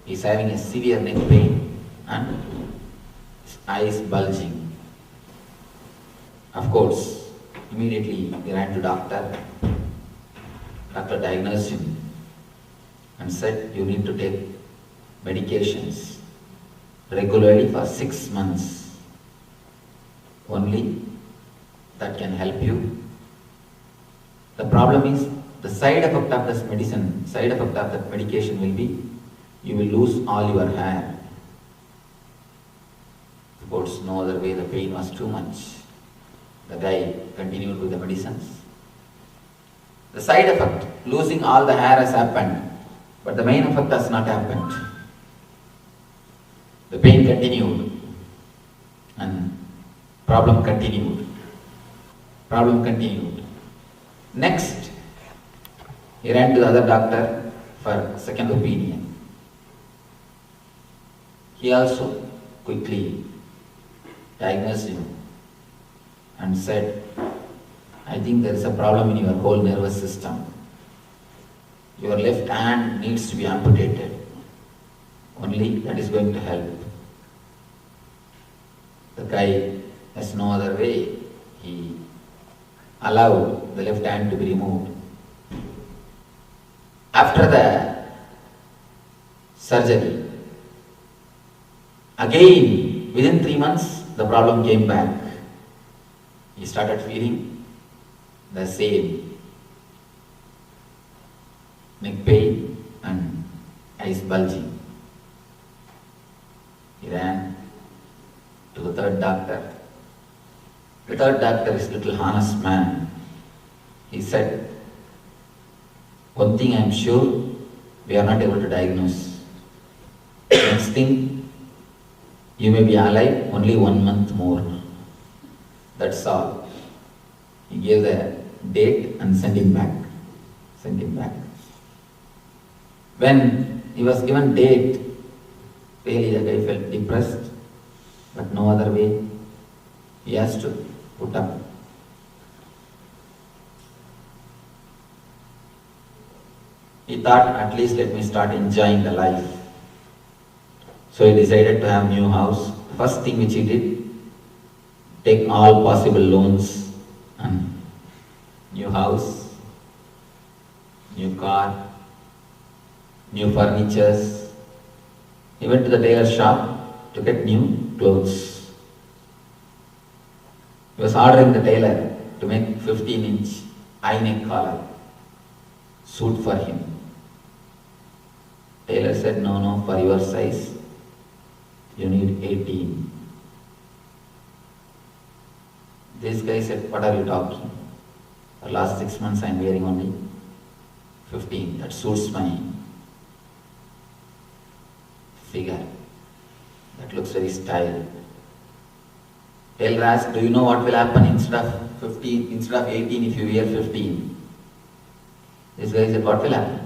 He is having a severe neck pain and his eyes bulging. Of course, immediately he ran to doctor. Doctor diagnosed him and said, you need to take medications regularly for 6 months. Only that can help you. The problem is the side effect of this medicine, side effect of that medication will be you will lose all your hair. Of course, no other way, the pain was too much. The guy continued with the medicines. The side effect, losing all the hair has happened, but the main effect has not happened. The pain continued and problem continued. Problem continued. Next, he ran to the other doctor for second opinion. He also quickly diagnosed him and said, I think there is a problem in your whole nervous system. Your left hand needs to be amputated. Only that is going to help. The guy has no other way. He allowed the left hand to be removed. After the surgery, again within 3 months the problem came back. He started feeling the same neck pain and eyes bulging. He ran to the third doctor. The third doctor is a little honest man. He said, one thing I am sure, we are not able to diagnose. Next thing, you may be alive only 1 month more. That's all. He gave the date and sent him back. Sent him back. When he was given date, really the guy felt depressed, but no other way. He has to put up. He thought, at least let me start enjoying the life. So he decided to have new house. First thing which he did, take all possible loans and new house, new car, new furnitures. He went to the tailor shop to get new clothes. He was ordering the tailor to make 15-inch high neck collar suit for him. Tailor said, no, for your size, you need 18. This guy said, what are you talking? For last 6 months I am wearing only 15. That suits my figure. That looks very style. Tailor asked, do you know what will happen instead of 18 if you wear 15? This guy said, what will happen?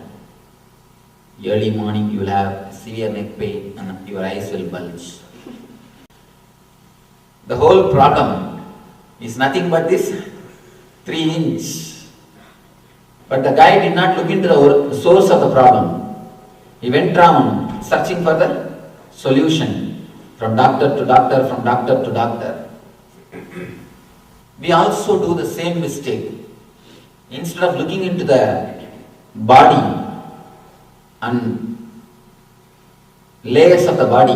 Early morning you will have severe neck pain and your eyes will bulge. The whole problem is nothing but this 3-inch. But the guy did not look into the source of the problem. He went around searching for the solution from doctor to doctor, from doctor to doctor. We also do the same mistake. Instead of looking into the body and layers of the body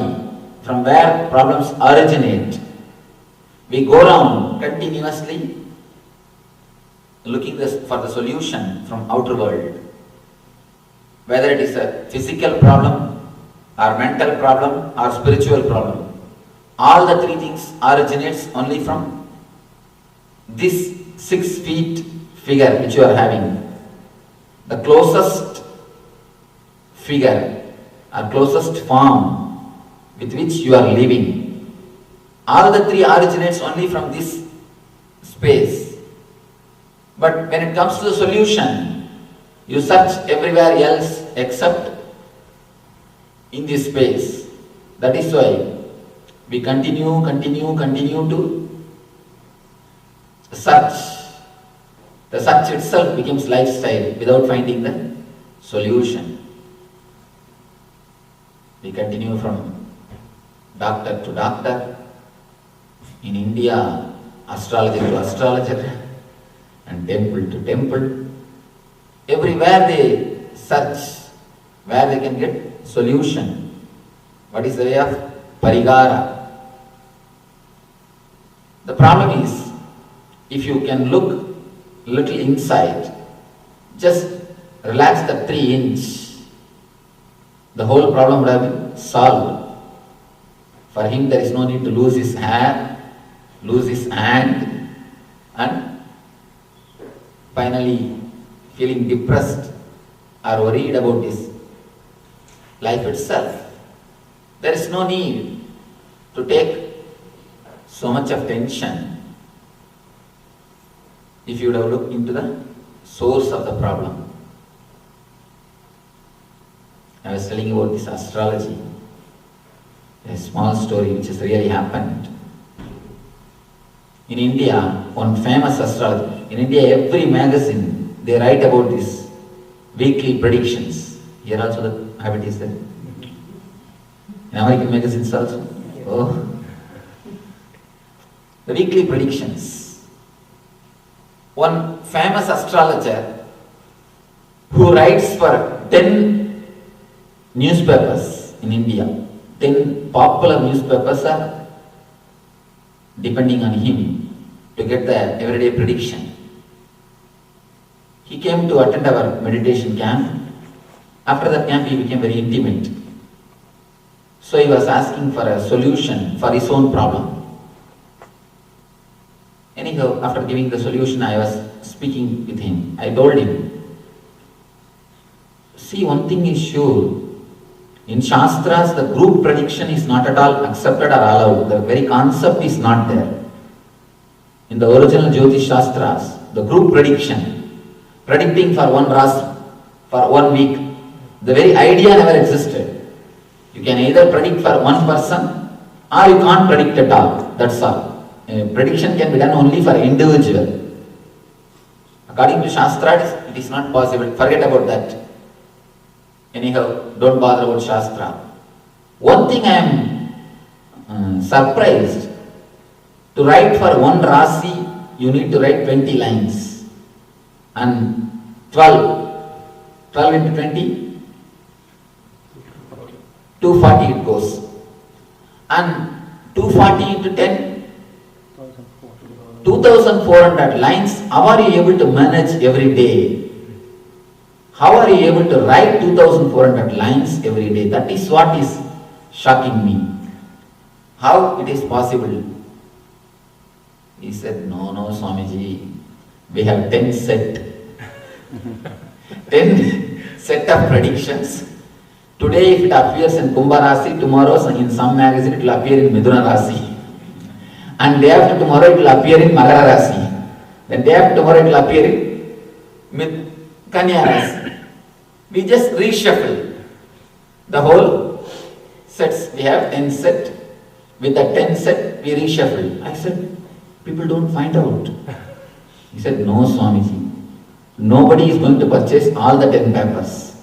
from where problems originate, we go around continuously looking for the solution from outer world. Whether it is a physical problem or mental problem or spiritual problem, all the three things originates only from this 6 feet figure which you are having. The closest figure or closest form with which you are living. All the three originates only from this space. But when it comes to the solution, you search everywhere else except in this space. That is why we continue to search. The search itself becomes lifestyle without finding the solution. We continue from doctor to doctor. In India, astrologer to astrologer and temple to temple. Everywhere they search where they can get solution. What is the way of parigara? The problem is, if you can look little inside, just relax the 3-inch, the whole problem would have been solved. For him there is no need to lose his hair, lose his hand, and finally feeling depressed or worried about his life itself. There is no need to take so much of tension if you would have looked into the source of the problem. I was telling you about this astrology, a small story which has really happened. In India, one famous astrologer, in India every magazine, they write about this weekly predictions. Here also the habit is there. In American magazines also. Oh. The weekly predictions. One famous astrologer who writes for 10 newspapers in India, 10 popular newspapers are depending on him to get the everyday prediction. He came to attend our meditation camp. After that camp, he became very intimate. So he was asking for a solution for his own problem. Anyhow, after giving the solution, I was speaking with him. I told him, see, one thing is sure. In Shastras, the group prediction is not at all accepted or allowed. The very concept is not there. In the original Jyotish Shastras, the group prediction, predicting for one rasi, for 1 week, the very idea never existed. You can either predict for one person or you can't predict at all. That's all. Prediction can be done only for individual. According to Shastra, it is not possible. Forget about that. Anyhow, don't bother about Shastra. One thing I am surprised. To write for one rasi, you need to write 20 lines. And 12 into 20, 240 it goes. And 240 into 10, 2400 lines. How are you able to manage every day? How are you able to write 2400 lines every day? That is what is shocking me. How it is possible? He said, no, Swamiji, we have 10 set. 10 set of predictions. Today if it appears in Kumbha Rasi, tomorrow in some magazine it will appear in Midhuna Rasi. And day after tomorrow it will appear in Magara Rasi. Then day after tomorrow it will appear in Kanya Rasi. We just reshuffle the whole sets. We have 10 set. With the 10 set we reshuffle. I said, people don't find out. He said, no Swamiji. Nobody is going to purchase all the 10 papers.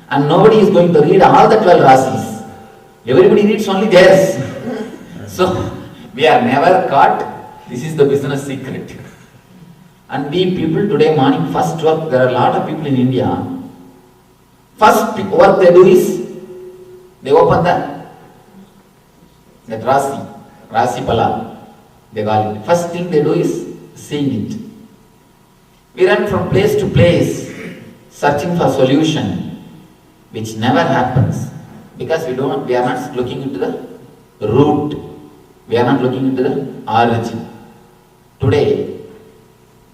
And nobody is going to read all the 12 rasis. Everybody reads only theirs. So, we are never caught. This is the business secret. And we people today morning, first work, there are a lot of people in India. First work they do is, they open that Rasi Pala, they call it. First thing they do is seeing it. We run from place to place, searching for solution, which never happens, because we are not looking into the root. We are not looking into the origin. Today,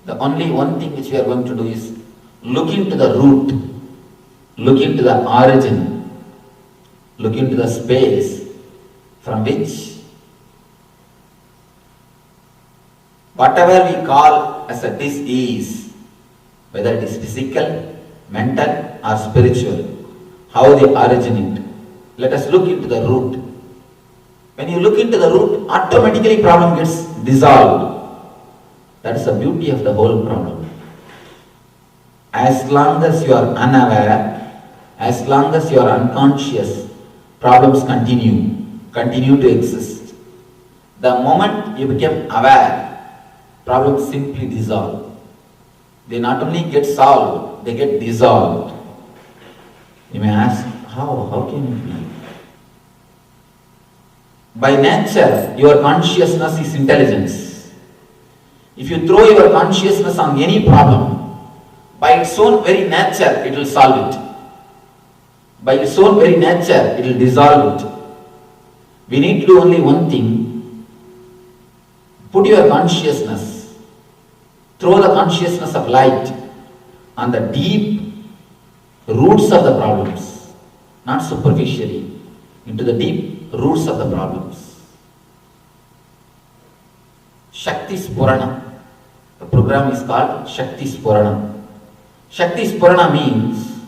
the only one thing which we are going to do is look into the root, look into the origin, look into the space from which whatever we call as a disease, whether it is physical, mental or spiritual, how they originate. Let us look into the root. When you look into the root, automatically problem gets dissolved. That is the beauty of the whole problem. As long as you are unaware, as long as you are unconscious, problems continue to exist. The moment you become aware, problems simply dissolve. They not only get solved, they get dissolved. You may ask, how can it be? By nature, your consciousness is intelligence. If you throw your consciousness on any problem, by its own very nature, it will solve it. By its own very nature, it will dissolve it. We need to do only one thing. Put your consciousness, throw the consciousness of light on the deep roots of the problems, not superficially, into the deep roots of the problems. Shakti Spurana. The program is called Shakti Spurana. Shakti Spurana means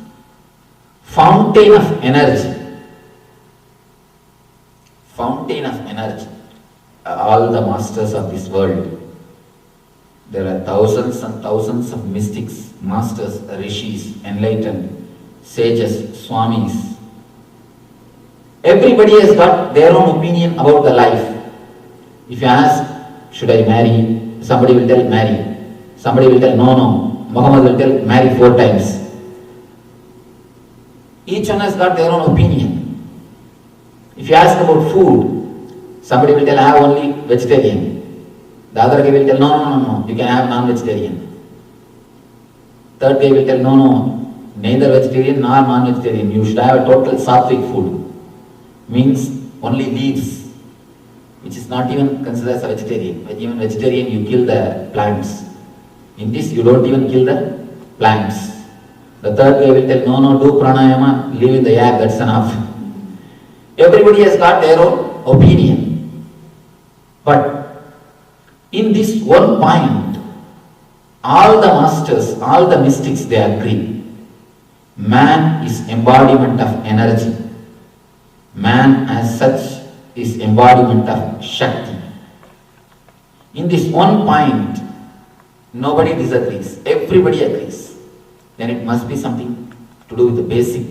fountain of energy. Fountain of energy. All the masters of this world. There are thousands and thousands of mystics, masters, rishis, enlightened, sages, swamis. Everybody has got their own opinion about the life. If you ask, should I marry? Somebody will tell marry. Somebody will tell no. Muhammad will tell marry 4 times. Each one has got their own opinion. If you ask about food, somebody will tell I have only vegetarian. The other guy will tell no, you can have non-vegetarian. Third guy will tell no, neither vegetarian nor non-vegetarian. You should have a total sattvic food. Means only leaves, which is not even considered as a vegetarian. But even vegetarian, you kill the plants. In this, you don't even kill the plants. The third guy will tell no, do pranayama, live in the air, that's enough. Everybody has got their own opinion. But in this one point, all the masters, all the mystics, they agree. Man is embodiment of energy. Man as such is embodiment of Shakti. In this one point, nobody disagrees. Everybody agrees. Then it must be something to do with the basic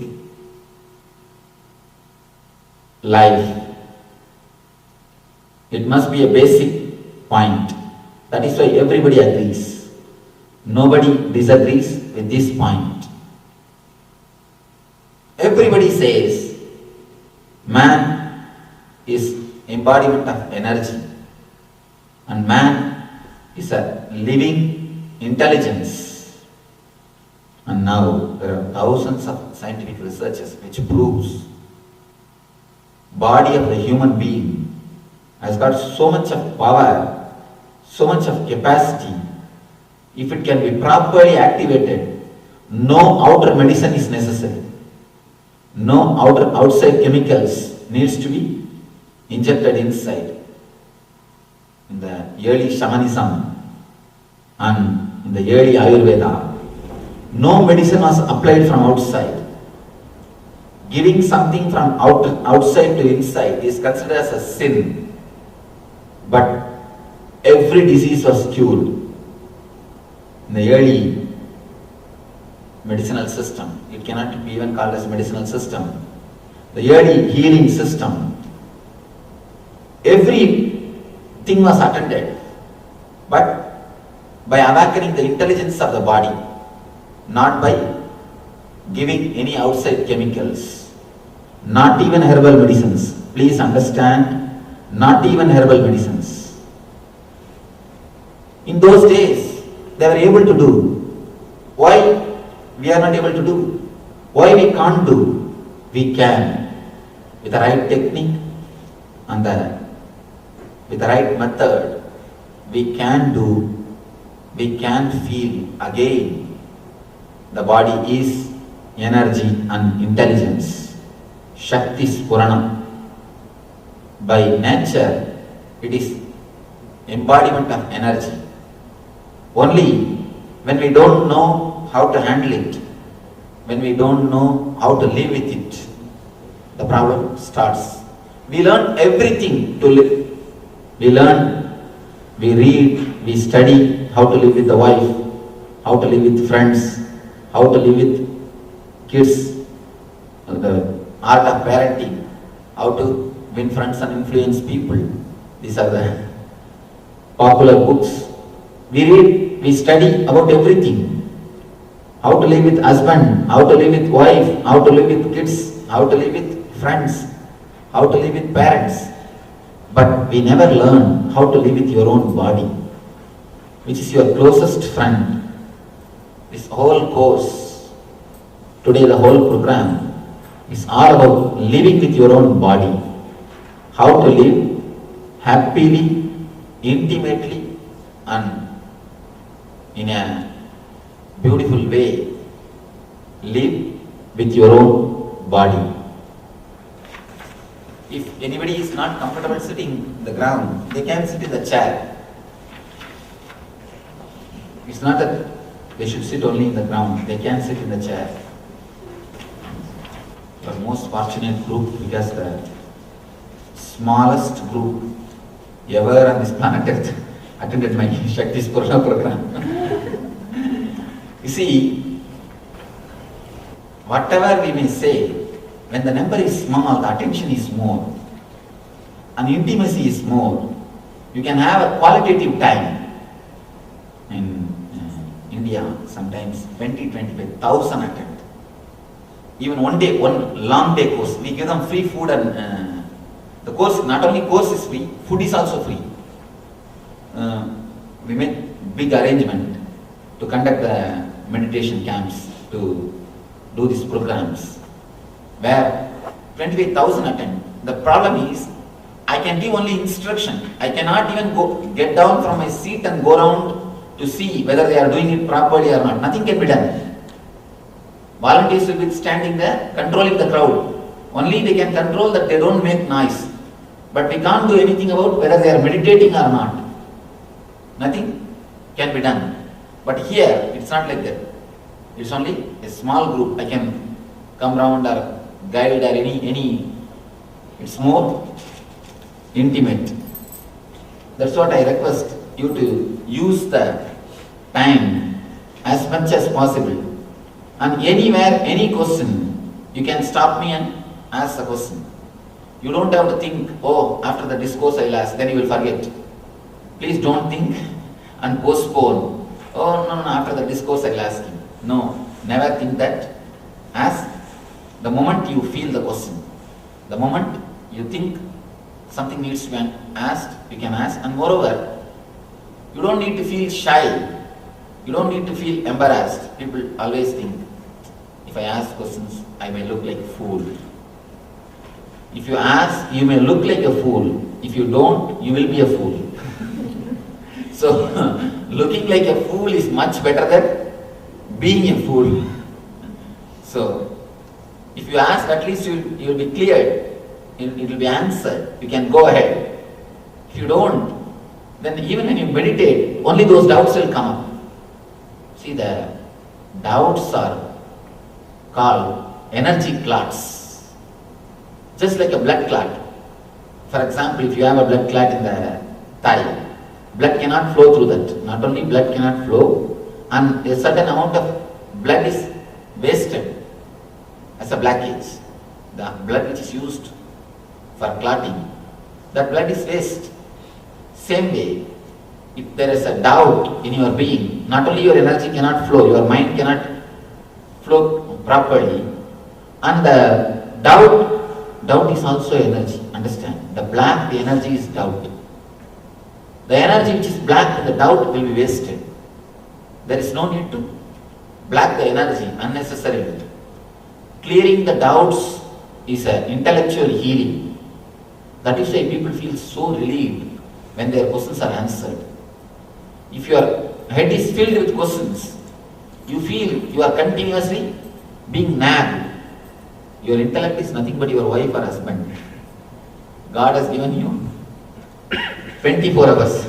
life. It must be a basic point. That is why everybody agrees. Nobody disagrees with this point. Everybody says man is embodiment of energy and man is a living intelligence. And now there are thousands of scientific researches which proves body of the human being has got so much of power, so much of capacity. If it can be properly activated, no outer medicine is necessary. No outside chemicals needs to be injected inside. In the early shamanism and in the early Ayurveda, no medicine was applied from outside. Giving something from outside to inside is considered as a sin. But every disease was cured. In the early medicinal system, it cannot be even called as medicinal system. The early healing system, everything was attended, but by awakening the intelligence of the body, not by giving any outside chemicals, not even herbal medicines. Please understand, not even herbal medicines. In those days, they were able to do. Why we are not able to do? Why we can't do? We can. With the right technique and with the right method, we can do, we can feel again. The body is energy and intelligence. Shakti Spurana. By nature, it is embodiment of energy. Only when we don't know how to handle it, when we don't know how to live with it, the problem starts. We learn everything to live. We learn, we read, we study how to live with the wife, how to live with friends, how to live with kids, the art of parenting, how to win friends and influence people. These are the popular books. We read, we study about everything. How to live with husband, how to live with wife, how to live with kids, how to live with friends, how to live with parents. But we never learn how to live with your own body, which is your closest friend. This whole course, today the whole program, is all about living with your own body. How to live happily, intimately, and in a beautiful way. Live with your own body. If anybody is not comfortable sitting on the ground, they can sit in the chair. It's not that they should sit only in the ground, they can sit in the chair. The most fortunate group, because the smallest group ever on this planet Earth attended my Shakti Spurna program. You see, whatever we may say, when the number is small, the attention is more, and intimacy is more. You can have a qualitative time. In India, sometimes 20,000 attend. Even one day, one long day course, we give them free food, and the course, not only course is free, food is also free. We made big arrangement to conduct the meditation camps, to do these programs, where 28,000 attend. The problem is, I can give only instruction. I cannot even get down from my seat and go around to see whether they are doing it properly or not. Nothing can be done. Volunteers will be standing there, controlling the crowd. Only they can control that they don't make noise. But we can't do anything about whether they are meditating or not. Nothing can be done. But here, it's not like that. It's only a small group. I can come round or guide or any. It's more intimate. That's what I request you to use the time as much as possible. And anywhere, any question, you can stop me and ask the question. You don't have to think, oh, after the discourse I will ask, then you will forget. Please don't think and postpone. Oh, no, after the discourse I will ask him. No, never think that. Ask the moment you feel the question. The moment you think something needs to be asked, you can ask. And moreover, you don't need to feel shy. You don't need to feel embarrassed. People always think, if I ask questions, I may look like a fool. If you ask, you may look like a fool. If you don't, you will be a fool. So, looking like a fool is much better than being a fool. So, if you ask, at least you will be cleared. It will be answered. You can go ahead. If you don't, then even when you meditate, only those doubts will come up. See, the doubts are called energy clots. Just like a blood clot. For example, if you have a blood clot in the thigh, blood cannot flow through that. Not only blood cannot flow, and a certain amount of blood is wasted as a blockage. The blood which is used for clotting, that blood is waste. Same way, if there is a doubt in your being, not only your energy cannot flow, your mind cannot flow properly, and the doubt is also energy, understand? The black, the energy is doubt. The energy which is black, the doubt will be wasted. There is no need to black the energy unnecessarily. Clearing the doubts is an intellectual healing. That is why people feel so relieved when their questions are answered. If your head is filled with questions, you feel you are continuously being nagged. Your intellect is nothing but your wife or husband. God has given you 24 hours.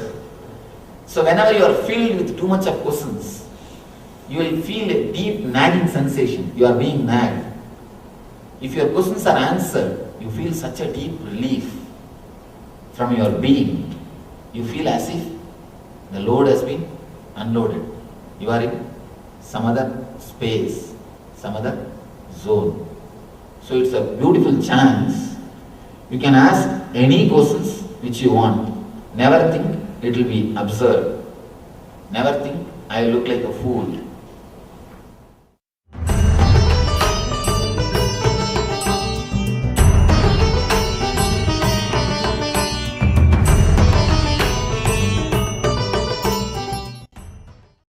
So whenever you are filled with too much of questions, you will feel a deep nagging sensation. You are being nagged. If your questions are answered, you feel such a deep relief from your being. You feel as if the load has been unloaded. You are in some other space, some other zone. So it's a beautiful chance You can ask any questions which you want. Never think it will be absurd. Never think I look like a fool.